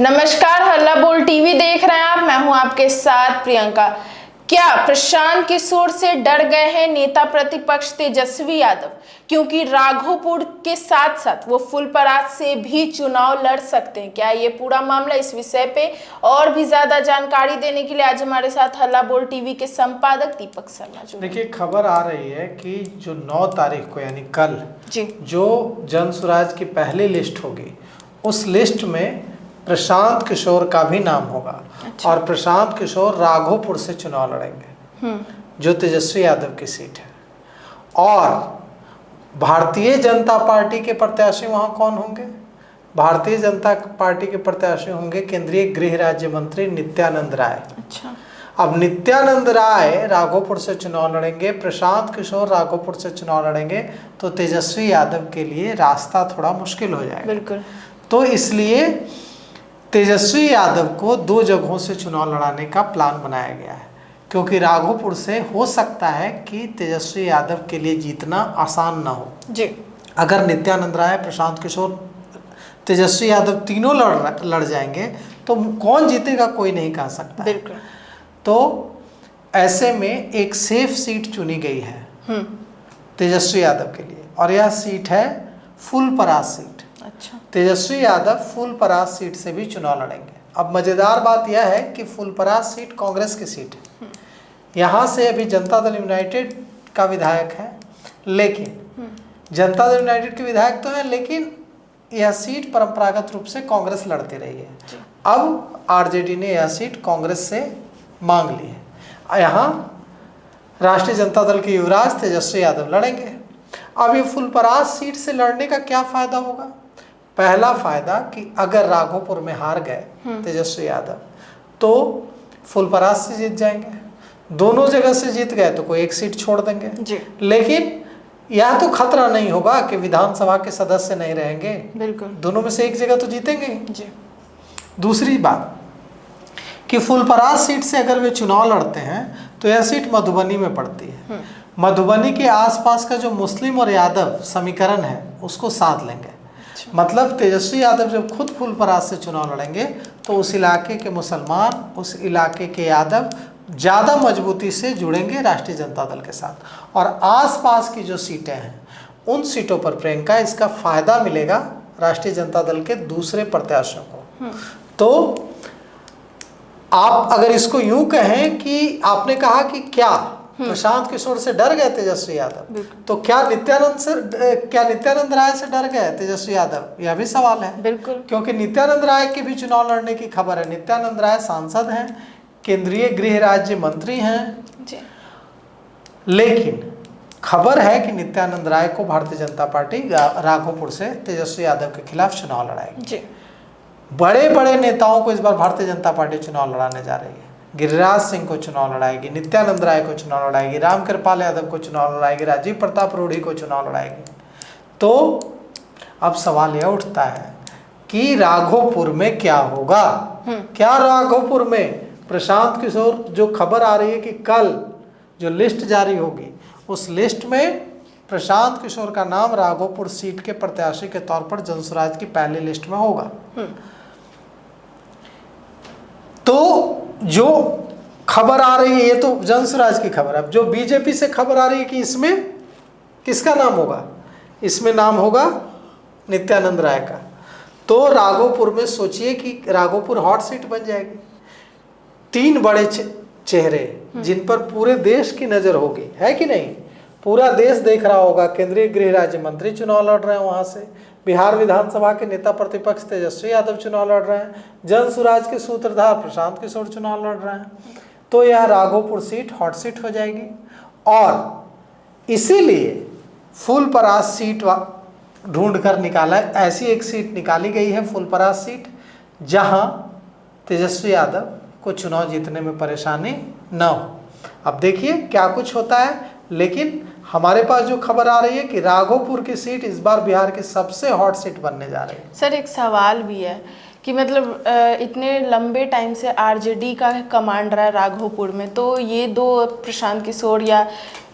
नमस्कार, हल्ला बोल टीवी देख रहे हैं आप। मैं हूं आपके साथ प्रियंका। क्या प्रशांत किशोर से डर गए हैं नेता प्रतिपक्ष तेजस्वी यादव? क्योंकि राघोपुर के साथ साथ वो फुलपरास से भी चुनाव लड़ सकते हैं। क्या ये पूरा मामला, इस विषय पे और भी ज्यादा जानकारी देने के लिए आज हमारे साथ हल्ला बोल टीवी के संपादक दीपक शर्मा जुड़े। देखिए, खबर आ रही है कि जो 9 तारीख को यानी कल जी जो जनसुराज की पहली लिस्ट होगी, उस लिस्ट में प्रशांत किशोर का भी नाम होगा। अच्छा। और प्रशांत किशोर राघोपुर से चुनाव लड़ेंगे, जो तेजस्वी यादव की सीट है। और भारतीय जनता पार्टी के प्रत्याशी वहाँ कौन होंगे? भारतीय जनता पार्टी के प्रत्याशी होंगे केंद्रीय गृह राज्य मंत्री नित्यानंद राय। अच्छा। अब नित्यानंद राय राघोपुर से चुनाव लड़ेंगे, प्रशांत किशोर राघोपुर से चुनाव लड़ेंगे, तो तेजस्वी यादव के लिए रास्ता थोड़ा मुश्किल हो जाएगा। बिल्कुल। तो इसलिए तेजस्वी यादव को 2 जगहों से चुनाव लड़ाने का प्लान बनाया गया है, क्योंकि राघोपुर से हो सकता है कि तेजस्वी यादव के लिए जीतना आसान ना हो जी। अगर नित्यानंद राय, प्रशांत किशोर, तेजस्वी यादव तीनों लड़ जाएंगे तो कौन जीतेगा कोई नहीं कह सकता। बिल्कुल। तो ऐसे में एक सेफ सीट चुनी गई है तेजस्वी यादव के लिए, और यह सीट है फुलपरास सीट। अच्छा। तेजस्वी यादव फुलपरास सीट से भी चुनाव लड़ेंगे। अब मजेदार बात यह है कि फुलपरास सीट कांग्रेस की सीट है। यहाँ से अभी जनता दल यूनाइटेड का विधायक है, लेकिन जनता दल यूनाइटेड के विधायक तो है, लेकिन यह सीट परंपरागत रूप से कांग्रेस लड़ती रही है। अब आरजेडी ने यह सीट कांग्रेस से मांग ली है। यहाँ राष्ट्रीय जनता दल के युवराज तेजस्वी यादव लड़ेंगे। अब ये फुलपरास सीट से लड़ने का क्या फायदा होगा? पहला फायदा कि अगर राघोपुर में हार गए तेजस्वी यादव तो फुलपरास से जीत जाएंगे। दोनों जगह से जीत गए तो कोई एक सीट छोड़ देंगे जी। लेकिन यह तो खतरा नहीं होगा कि विधानसभा के सदस्य नहीं रहेंगे। बिल्कुल। दोनों में से एक जगह तो जीतेंगे जी। दूसरी बात कि फुलपरास सीट से अगर वे चुनाव लड़ते हैं तो यह सीट मधुबनी में पड़ती है। मधुबनी के आसपास का जो मुस्लिम और यादव समीकरण है उसको साध लेंगे। मतलब तेजस्वी यादव जब खुद फुलपरास से चुनाव लड़ेंगे तो उस इलाके के मुसलमान, उस इलाके के यादव ज़्यादा मजबूती से जुड़ेंगे राष्ट्रीय जनता दल के साथ। और आसपास की जो सीटें हैं उन सीटों पर प्रियंका इसका फायदा मिलेगा राष्ट्रीय जनता दल के दूसरे प्रत्याशियों को। तो आप अगर इसको यूं कहें कि आपने कहा कि क्या प्रशांत किशोर से डर गए तेजस्वी यादव, तो क्या नित्यानंद राय से डर गए तेजस्वी यादव? यह भी सवाल है। बिल्कुल। क्योंकि नित्यानंद राय के भी चुनाव लड़ने की खबर है। नित्यानंद राय सांसद हैं, केंद्रीय गृह राज्य मंत्री हैं जी। लेकिन खबर है कि नित्यानंद राय को भारतीय जनता पार्टी राघोपुर से तेजस्वी यादव के खिलाफ चुनाव लड़ाएगी। जी। बड़े बड़े नेताओं को इस बार भारतीय जनता पार्टी चुनाव लड़ाने जा रही है। गिरिराज सिंह को चुनाव लड़ाएगी, नित्यानंद राय को चुनाव लड़ाएगी, रामकृपाल यादव को चुनाव लड़ाएगी, राजीव प्रताप रूढ़ी को चुनाव लड़ाएगी। तो अब सवाल यह उठता है कि राघोपुर में क्या होगा? क्या राघोपुर में प्रशांत किशोर, जो खबर आ रही है कि कल जो लिस्ट जारी होगी उस लिस्ट में प्रशांत किशोर का नाम राघोपुर सीट के प्रत्याशी के तौर पर जनसुराज की पहली लिस्ट में होगा। तो जो खबर आ रही है ये तो जनसुराज की खबर है। अब जो बीजेपी से खबर आ रही है कि इसमें किसका नाम होगा? इसमें नाम होगा नित्यानंद राय का। तो राघोपुर में सोचिए कि राघोपुर हॉट सीट बन जाएगी। 3 बड़े चेहरे जिन पर पूरे देश की नजर होगी, है कि नहीं? पूरा देश देख रहा होगा। केंद्रीय गृह राज्य मंत्री चुनाव लड़ रहे हैं वहां से, बिहार विधानसभा के नेता प्रतिपक्ष तेजस्वी यादव चुनाव लड़ रहे हैं, जनसुराज के सूत्रधार प्रशांत किशोर चुनाव लड़ रहे हैं। तो यह राघोपुर सीट हॉट सीट हो जाएगी। और इसीलिए फुलपरास सीट ढूंढ कर निकाला, ऐसी एक सीट निकाली गई है फुलपरास सीट, जहां तेजस्वी यादव को चुनाव जीतने में परेशानी न हो। अब देखिए क्या कुछ होता है, लेकिन हमारे पास जो खबर आ रही है कि राघोपुर की सीट इस बार बिहार की सबसे हॉट सीट बनने जा रही है। सर, एक सवाल भी है कि मतलब इतने लंबे टाइम से आरजेडी का कमांड रहा है राघोपुर में, तो ये 2 प्रशांत किशोर या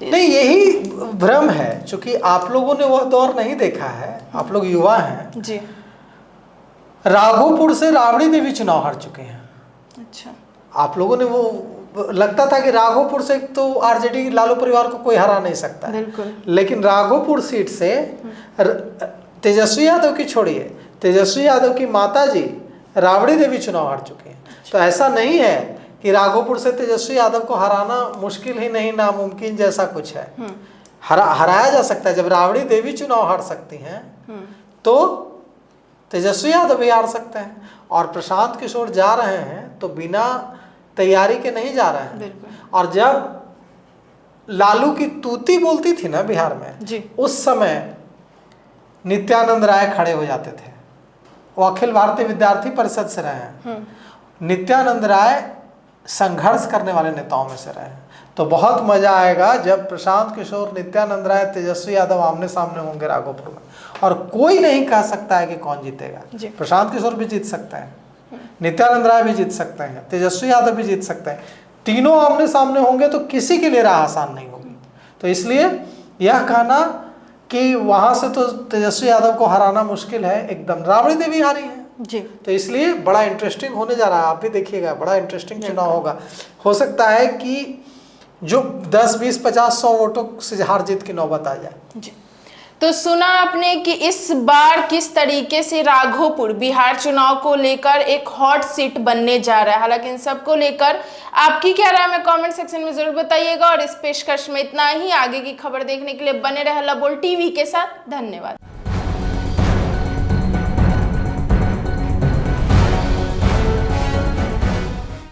नहीं, यही भ्रम है। चूंकि आप लोगों ने वह दौर नहीं देखा है, आप लोग युवा हैं। जी। राघोपुर से राबड़ी देवी चुनाव हार चुके हैं। अच्छा, आप लोगों ने वो लगता था कि राघोपुर से तो आरजेडी लालू परिवार को कोई हरा नहीं सकता है, बिल्कुल। लेकिन राघोपुर सीट से तेजस्वी यादव की छोड़िए, तेजस्वी यादव की माता जी राबड़ी देवी चुनाव हार चुके हैं। तो ऐसा नहीं है कि राघोपुर से तेजस्वी यादव को हराना मुश्किल ही नहीं, नामुमकिन जैसा कुछ है। हराया जा सकता है। जब राबड़ी देवी चुनाव हार सकती हैं तो तेजस्वी यादव भी हार सकते हैं। और प्रशांत किशोर जा रहे हैं तो बिना तैयारी के नहीं जा रहे हैं। और जब लालू की तूती बोलती थी ना बिहार में जी, उस समय नित्यानंद राय खड़े हो जाते थे। वो अखिल भारतीय विद्यार्थी परिषद से रहे हैं। नित्यानंद राय संघर्ष करने वाले नेताओं में से रहे हैं। तो बहुत मजा आएगा जब प्रशांत किशोर, नित्यानंद राय, तेजस्वी यादव आमने सामने होंगे राघोपुर में। और कोई नहीं कह सकता है कि कौन जीतेगा। प्रशांत किशोर भी जीत सकता है, नित्यानंद राय भी जीत सकते हैं, तेजस्वी यादव भी जीत सकते हैं। तीनों आमने सामने होंगे तो किसी के लिए राह आसान नहीं होगी। तो इसलिए यह कहना कि वहां से तो तेजस्वी यादव को हराना मुश्किल है, एकदम। राबड़ी देवी हारी है जी। तो इसलिए बड़ा इंटरेस्टिंग होने जा रहा है। आप भी देखिएगा, बड़ा इंटरेस्टिंग चुनाव होगा। हो सकता है कि जो 10, 20, 50, 100 वोटों से हार जीत की नौबत आ जाए। जी। तो सुना आपने कि इस बार किस तरीके से राघोपुर बिहार चुनाव को लेकर एक हॉट सीट बनने जा रहा है। हालांकि इन सब को लेकर आपकी क्या राय है कमेंट सेक्शन में जरूर बताइएगा। और इस पेशकश में इतना ही। आगे की खबर देखने के लिए बने रहे लबोल टीवी के साथ। धन्यवाद।